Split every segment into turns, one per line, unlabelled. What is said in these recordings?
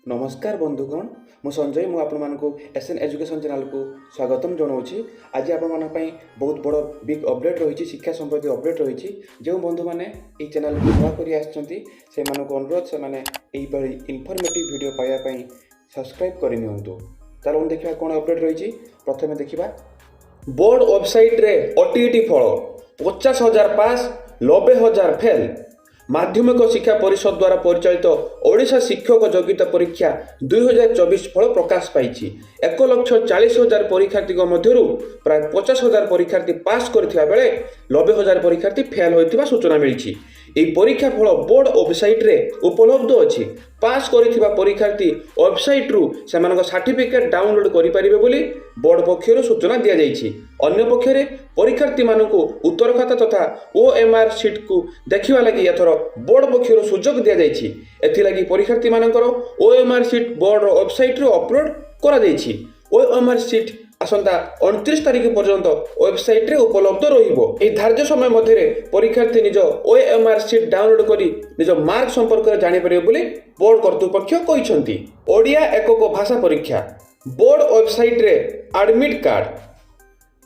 नमस्कार बंधुगण मु संजय मु आपको एसएन एजुकेशन चैनल को स्वागतम जनाऊँगी। आज आपण बहुत बड़ बिग अपडेट रही शिक्षा संबंधी अपडेट रही जो बंधु मैंने ये चैनल को नुआ कर अनुरोध से इनफॉर्मेटिव वीडियो पाइबापी सब्सक्राइब करनी। चलो देखा कौन अपडेट रही। प्रथम देखा बोर्ड वेबसाइट रे ओटीईटी फल 50,000 पास 90,000 फेल। माध्यमिक शिक्षा परिषद द्वारा परिचालित ओडिशा शिक्षक योग्यता परीक्षा 2024 फल प्रकाश पाई। 1,40,000 परीक्षार्थी मध्य प्राय 50,000 परीक्षार्थी पास करथिबा बेले 90,000 परीक्षार्थी फेल होइथिबा सूचना मिली। এই পরীক্ষা ফল बोर्ड वेबसाइट रे उपलब्ध अछि। पास करिथिबा परीक्षार्थी वेबसाइट रु सेमानक सर्टिफिकेट डाउनलोड करि परिबे बोली बोर्ड पक्षरु सूचना दिया जाइछि। अन्य पक्षरे परीक्षार्थी मानकु उत्तर खाता तथा ओएमआर शीट को देखिबा लागि एथर बोर्ड पक्षरु सुযোগ दिया जाइछि। एथि लागि परीक्षार्थी मानकर ओएमआर शीट बोर्ड वेबसाइट रे अपलोड करा जाइछि। ओएमआर शीट आसंता 29 तारिख पर्यंत वेबसाइट रे उपलब्ध रहिबो। ए धार्य समय मध्य परीक्षार्थी निज ओएमआर शीट डाउनलोड करी निज मार्क संपर्क रे जानि परिबे बोली बोर्ड कर्तृपक्ष कहिसंती। ओडिया एकक भाषा परीक्षा बोर्ड वेबसाइट रे एडमिट कार्ड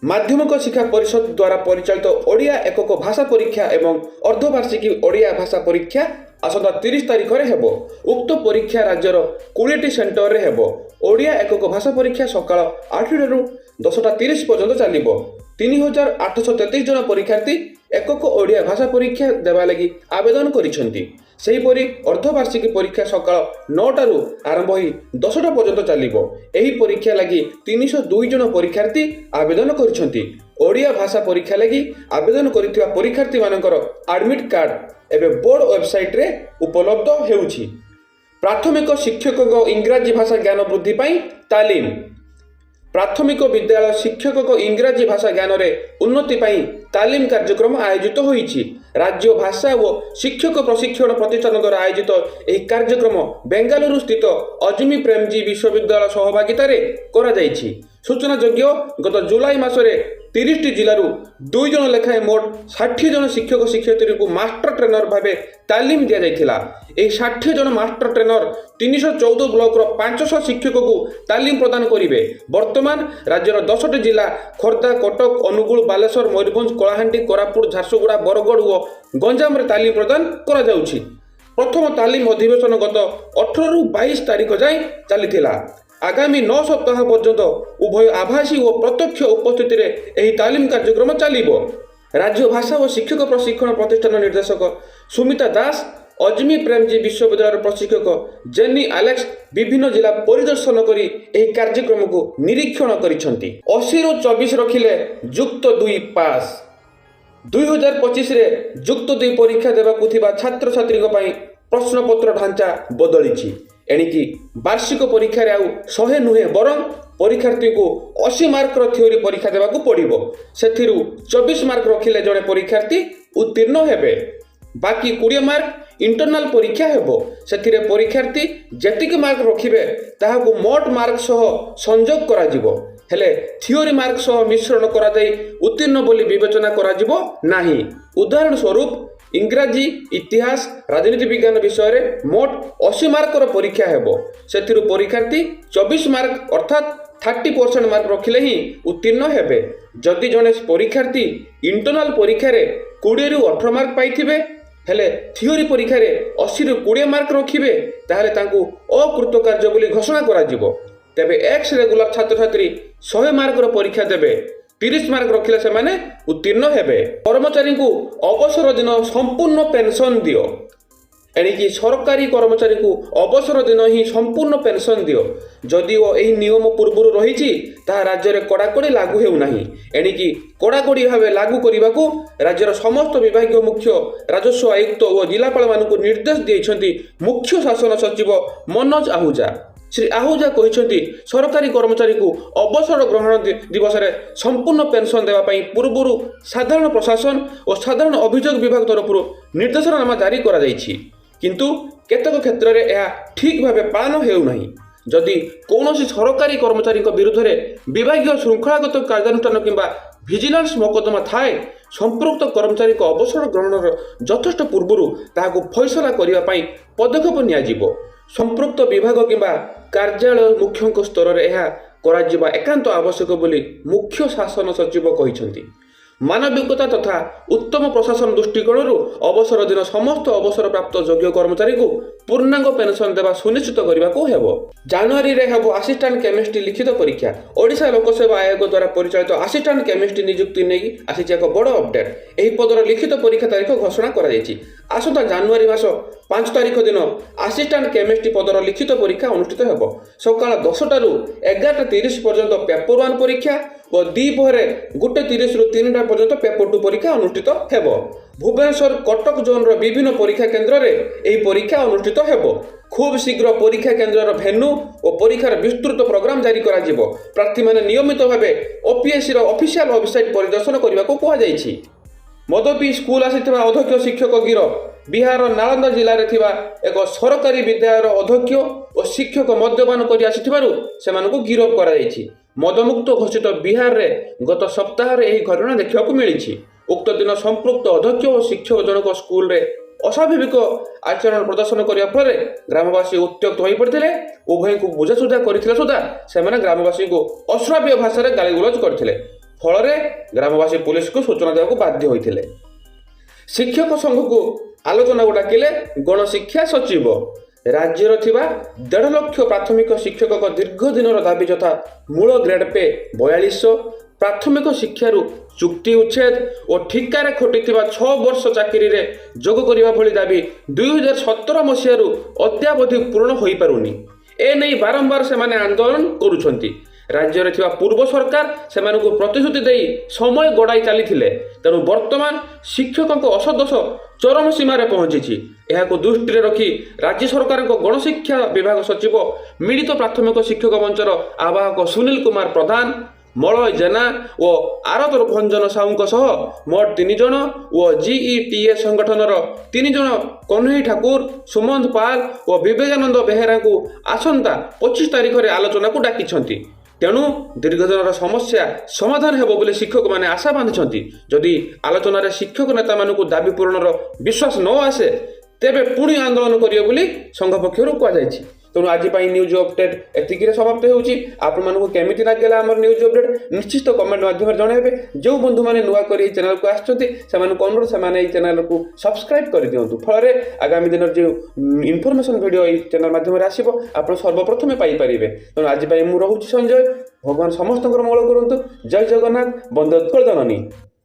माध्यमिक शिक्षा परिषद द्वारा परिचालित ओडिया एकक भाषा परीक्षा एवं अर्धवार्षिकी ओडिया भाषा परीक्षा आसंता 30 तारिख रे हेबो। उक्त परीक्षा राज्यर 20टी सेंटर रे हेबो। ओडिया एकक भाषा परीक्षा सकाळ 8टा रु 10:30 पर्यंत चलिबो। 3,833 जन परीक्षार्थी एकक ओडिया भाषा परीक्षा देवा लगी आवेदन करिसंती। सेहीपरि अर्धवार्षिकी परीक्षा सकाळ 9टा रु आरंभ होई 10टा पर्यंत चलिबो। एही परीक्षा लगी 302 जन परीक्षार्थी आवेदन करिसंती। ओडिया भाषा परीक्षा लगी आवेदन करिथिबा परीक्षार्थी मानकर एडमिट कार्ड एबे बोर्ड वेबसाइट रे उपलब्ध हेउछि। प्राथमिक शिक्षक इंग्राजी भाषा ज्ञान वृद्धि पाई तालीम प्राथमिक विद्यालय शिक्षक इंग्राजी भाषा ज्ञान रे उन्नति पाई तालीम कार्यक्रम आयोजित होईछि। राज्य भाषा और शिक्षक प्रशिक्षण प्रतिष्ठान द्वारा आयोजित यह कार्यक्रम बेंगालुरु स्थित अजमी प्रेमजी विश्वविद्यालय सहभागिता रे करा जाइछि। सूचना योग्य गत जुलाई मासरे 30टी जिलू 2 जन लेखाएं मोट 60 जन शिक्षक शिक्षयित्री को मास्टर ट्रेनर भावे तालीम दि जाइथिला। 60 जन मास्टर ट्रेनर 314 ब्लॉक रो 500 शिक्षक को तालीम प्रदान करिवे। वर्तमान राज्यर 10टी जिला खोर्धा कटक अनुगुल बालेश्वर मयूरभंज कलाहांडी कोरापुट झारसुगुड़ा बरगड़ और गंजाम रे तालीम प्रदान करा जाउछि। प्रथम तालीम अधिवेशन गत 18 रु 22 तारिख जाए चलीथिला। आगामी 9 सप्ताह पर्यंत उभय आभासी और प्रत्यक्ष उपस्थिति रे एही तालीम कार्यक्रम चलिबो। राज्य भाषा और शिक्षक प्रशिक्षण प्रतिष्ठान निर्देशक सुमिता दास अजमी प्रेमजी विश्वविद्यालय प्रशिक्षक जेनी आलेक्स विभिन्न जिला परिदर्शन करी एही कार्यक्रम को निरीक्षण करिसंती। 80 रु 24 रखिले युक्त 2 पास। 2025 रे युक्त 2 परीक्षा देबाकु थिबा छात्र छात्री पई प्रश्नपत्र ढांचा बदलिछि। एणिकी वार्षिक परीक्षा रे आउ 100 नुहे बरं परीक्षार्थी को 80 मार्क रो थ्योरी परीक्षा देबाकू पड़िबो। सेथिरु 24 मार्क रखिले जणे परीक्षार्थी उत्तीर्ण हेबे। बाकी 20 मार्क इंटरनल परीक्षा हेबो। सेथिरे परीक्षार्थी जेतिक मार्क रखिबे ताहाकू मोट मार्क सह संयोग करा जिवो। हेले थ्योरी मार्क सह मिश्रण करा जाई उत्तीर्ण बोली विवेचना करा जिवो नाही। उदाहरण स्वरूप इंग्राजी इतिहास राजनीति विज्ञान विषय रे मोट 80 मार्क रो परीक्षा हेबो। सेथिरु परीक्षार्थी 24 मार्क अर्थात 30% मार्क रखिले ही उत्तीर्ण हेबे। जदि जने परीक्षार्थी इंटरनल परीक्षा रे 20 रु 18 मार्क पाइथिबे हेले थ्योरी परीक्षा रे 80 रु 20 मार्क रखिबे ताहले तांकू अकृतकार्य बोली घोषणा करा जिवो। तेबे एक्स रेगुलर छात्र छात्री 100 मार्क रो परीक्षा देबे 30 मार्क रखिले से माने उत्तीर्ण हेबे। कर्मचारी को अवसर दिन संपूर्ण पेंशन दियो। एणिकी सरकारी कर्मचारी को अवसर दिन ही संपूर्ण पेंशन दियो। जदि वो एही नियम पूर्व रही ताहा राज्य रे कड़ाकड़ी लागू हेउ नाही। एणिकी कड़ाकड़ी भावे लागू करबाकू राज्यर समस्त विभागीय मुख्य राजस्व आयुक्त और जिलापाल मानकू निर्देश दिएछंती मुख्य शासन सचिव मनोज आहूजा। श्री आहूजा कहते सरकारी कर्मचारी को अवसर ग्रहण दिवस रे संपूर्ण पेंशन देवा पई पूर्वरु साधारण प्रशासन और साधारण अभियोग विभाग तरफ निर्देशनामा जारी करा जाइछि। किंतु केतक क्षेत्र रे यह ठीक भावे पालन हेउ नाही। जदि कौनसी सरकारी कर्मचारी विरुद्ध में विभागीय श्रृंखलागत कार्यानुष्ठान किंबा भिजिलांस मोकदमा थाए संपृक्त कर्मचारी अवसर ग्रहण यथेष्ट पूर्व ताहाको फैसला करने पदक्षेप नियाजिबो। ସମ୍ପୃକ୍ତ ବିଭାଗ କିମ୍ବା କାର୍ଯ୍ୟାଳୟ ମୁଖ୍ୟଙ୍କ ସ୍ତରରେ ଏହା କରାଯିବା ଏକାନ୍ତ ଆବଶ୍ୟକ ବୋଲି ମୁଖ୍ୟ ଶାସନ ସଚିବ କହିଛନ୍ତି। ମାନବିକତା ତଥା ଉତ୍ତମ ପ୍ରଶାସନ ଦୃଷ୍ଟିକୋଣରୁ ଅବସର ଦିନ ସମସ୍ତ ଅବସରପ୍ରାପ୍ତ ଯୋଗ୍ୟ କର୍ମଚାରୀଙ୍କୁ ପୂର୍ଣ୍ଣାଙ୍ଗ ପେନସନ ଦେବା ସୁନିଶ୍ଚିତ କରିବାକୁ ହେବ। ଜାନୁଆରୀରେ ହେବ ଆସିଷ୍ଟାଣ୍ଟ କେମିଷ୍ଟ୍ରି ଲିଖିତ ପରୀକ୍ଷା। ଓଡ଼ିଶା ଲୋକସେବା ଆୟୋଗ ଦ୍ୱାରା ପରିଚାଳିତ ଆସିଷ୍ଟାଣ୍ଟ କେମିଷ୍ଟ୍ରି ନିଯୁକ୍ତି ନେଇ ଆସିଛି ଏକ ବଡ଼ ଅପଡେଟ୍। ଏହି ପଦର ଲିଖିତ ପରୀକ୍ଷା ତାରିଖ ଘୋଷଣା କରାଯାଇଛି। ଆସନ୍ତା ଜାନୁଆରୀ ମାସ 5 ତାରିଖ ଦିନ ଆସିଷ୍ଟାଣ୍ଟ କେମିଷ୍ଟ୍ରି ପଦର ଲିଖିତ ପରୀକ୍ଷା ଅନୁଷ୍ଠିତ ହେବ। ସକାଳ 10ଟାରୁ 11:30 ପର୍ଯ୍ୟନ୍ତ ପେପର 1 ପରୀକ୍ଷା ଓ ଦ୍ୱିପ୍ରହରେ 1:30ରୁ 3ଟା ପର୍ଯ୍ୟନ୍ତ ପେପର 2 ପରୀକ୍ଷା ଅନୁଷ୍ଠିତ ହେବ। ଭୁବନେଶ୍ୱର କଟକ ଜୋନ୍ର ବିଭିନ୍ନ ପରୀକ୍ଷା କେନ୍ଦ୍ରରେ ଏହି ପରୀକ୍ଷା ଅନୁଷ୍ଠିତ ହେବ। ଖୁବ୍ ଶୀଘ୍ର ପରୀକ୍ଷା କେନ୍ଦ୍ରର ଭେନ୍ୟୁ ଓ ପରୀକ୍ଷାର ବିସ୍ତୃତ ପ୍ରୋଗ୍ରାମ ଜାରି କରାଯିବ। ପ୍ରାର୍ଥୀମାନେ ନିୟମିତ ଭାବେ ଓପିଏସ୍ସିର ଅଫିସିଆଲ ୱେବସାଇଟ୍ ପରିଦର୍ଶନ କରିବାକୁ କୁହାଯାଇଛି। ମଦ ପିଇ ସ୍କୁଲ ଆସିଥିବା ଅଧ୍ୟକ୍ଷ ଶିକ୍ଷକ ଗିରଫ। ବିହାରର ନାଳନ୍ଦା ଜିଲ୍ଲାରେ ଥିବା ଏକ ସରକାରୀ ବିଦ୍ୟାଳୟର ଅଧ୍ୟକ୍ଷ ଓ ଶିକ୍ଷକ ମଦ୍ୟପାନ କରି ଆସିଥିବାରୁ ସେମାନଙ୍କୁ ଗିରଫ କରାଯାଇଛି। ମଦମୁକ୍ତ ଘୋଷିତ ବିହାରରେ ଗତ ସପ୍ତାହରେ ଏହି ଘଟଣା ଦେଖିବାକୁ ମିଳିଛି। ଉକ୍ତ ଦିନ ସମ୍ପୃକ୍ତ ଅଧ୍ୟକ୍ଷ ଓ ଶିକ୍ଷକ ଜଣକ ସ୍କୁଲରେ ଅସ୍ୱାଭାବିକ ଆଚରଣ ପ୍ରଦର୍ଶନ କରିବା ଫଳରେ ଗ୍ରାମବାସୀ ଉତ୍ତ୍ୟକ୍ତ ହୋଇପଡ଼ିଥିଲେ। ଉଭୟଙ୍କୁ ବୁଝାସୁଝା କରିଥିଲେ ସୁଦ୍ଧା ସେମାନେ ଗ୍ରାମବାସୀଙ୍କୁ ଅଶ୍ରାବ୍ୟ ଭାଷାରେ ଗାଳିଗୁଲଜ କରିଥିଲେ। ଫଳରେ ଗ୍ରାମବାସୀ ପୁଲିସକୁ ସୂଚନା ଦେବାକୁ ବାଧ୍ୟ ହୋଇଥିଲେ। ଶିକ୍ଷକ ସଂଘକୁ ଆଲୋଚନାକୁ ଡାକିଲେ ଗଣଶିକ୍ଷା ସଚିବ। ରାଜ୍ୟରେ ଥିବା 1.5 ଲକ୍ଷ ପ୍ରାଥମିକ ଶିକ୍ଷକଙ୍କ ଦୀର୍ଘ ଦିନର ଦାବି ଯଥା ମୂଳ ଗ୍ରେଡ୍ ପେ 4200, ପ୍ରାଥମିକ ଶିକ୍ଷାରୁ ଚୁକ୍ତି ଉଚ୍ଛେଦ ଓ ଠିକାରେ ଖଟିଥିବା 6 ବର୍ଷ ଚାକିରିରେ ଯୋଗ କରିବା ଭଳି ଦାବି 2017 ମସିହାରୁ ଅଦ୍ୟାବଧି ପୂରଣ ହୋଇପାରୁନି। ଏନେଇ ବାରମ୍ବାର ସେମାନେ ଆନ୍ଦୋଳନ କରୁଛନ୍ତି। ରାଜ୍ୟରେ ଥିବା ପୂର୍ବ ସରକାର ସେମାନଙ୍କୁ ପ୍ରତିଶ୍ରୁତି ଦେଇ ସମୟ ଗଡ଼ାଇ ଚାଲିଥିଲେ। ତେଣୁ ବର୍ତ୍ତମାନ ଶିକ୍ଷକଙ୍କ ଅସନ୍ତୋଷ ଚରମ ସୀମାରେ ପହଞ୍ଚିଛି। ଏହାକୁ ଦୃଷ୍ଟିରେ ରଖି ରାଜ୍ୟ ସରକାରଙ୍କ ଗଣଶିକ୍ଷା ବିଭାଗ ସଚିବ, ମିଳିତ ପ୍ରାଥମିକ ଶିକ୍ଷକ ମଞ୍ଚର ଆବାହକ ସୁନୀଲ କୁମାର ପ୍ରଧାନ, ମଳୟ ଜେନା ଓ ଆରତ ଭଞ୍ଜନ ସାହୁଙ୍କ ସହ ମୋଟ 3 ଜଣ ଓ ଜିଇଟିଏ ସଂଗଠନର 3 ଜଣ କହ୍ନେଇ ଠାକୁର, ସୁମନ୍ତ ପାଲ ଓ ବିବେକାନନ୍ଦ ବେହେରାଙ୍କୁ ଆସନ୍ତା 25 ତାରିଖରେ ଆଲୋଚନାକୁ ଡାକିଛନ୍ତି। ତେଣୁ ଦୀର୍ଘଦିନର ସମସ୍ୟା ସମାଧାନ ହେବ ବୋଲି ଶିକ୍ଷକମାନେ ଆଶା ବାନ୍ଧିଛନ୍ତି। ଯଦି ଆଲୋଚନାରେ ଶିକ୍ଷକ ନେତାମାନଙ୍କୁ ଦାବି ପୂରଣର ବିଶ୍ୱାସ ନ ଆସେ ତେବେ ପୁଣି ଆନ୍ଦୋଳନ କରିବେ ବୋଲି ସଂଘ ପକ୍ଷରୁ କୁହାଯାଇଛି। ତେଣୁ ଆଜି ପାଇଁ ନ୍ୟୁଜ୍ ଅପଡେଟ୍ ଏତିକିରେ ସମାପ୍ତ ହେଉଛି। ଆପଣମାନଙ୍କୁ କେମିତି ଲାଗିଲା ଆମର ନ୍ୟୁଜ୍ ଅପଡେଟ୍ ନିଶ୍ଚିତ କମେଣ୍ଟ ମାଧ୍ୟମରେ ଜଣାଇବେ। ଯେଉଁ ବନ୍ଧୁମାନେ ନୂଆ କରି ଏହି ଚ୍ୟାନେଲକୁ ଆସିଛନ୍ତି ସେମାନଙ୍କୁ ଅନୁରୋଧ ସେମାନେ ଏହି ଚ୍ୟାନେଲକୁ ସବସ୍କ୍ରାଇବ୍ କରିଦିଅନ୍ତୁ। ଫଳରେ ଆଗାମୀ ଦିନରେ ଯେଉଁ ଇନଫର୍ମେସନ୍ ଭିଡ଼ିଓ ଏହି ଚ୍ୟାନେଲ ମାଧ୍ୟମରେ ଆସିବ ଆପଣ ସର୍ବପ୍ରଥମେ ପାଇପାରିବେ। ତେଣୁ ଆଜି ପାଇଁ ମୁଁ ରହୁଛି ସଞ୍ଜୟ। ଭଗବାନ ସମସ୍ତଙ୍କର ମଙ୍ଗଳ କରନ୍ତୁ। ଜୟ ଜଗନ୍ନାଥ। ବନ୍ଦେ ଉତ୍କଳ ଜନନୀ।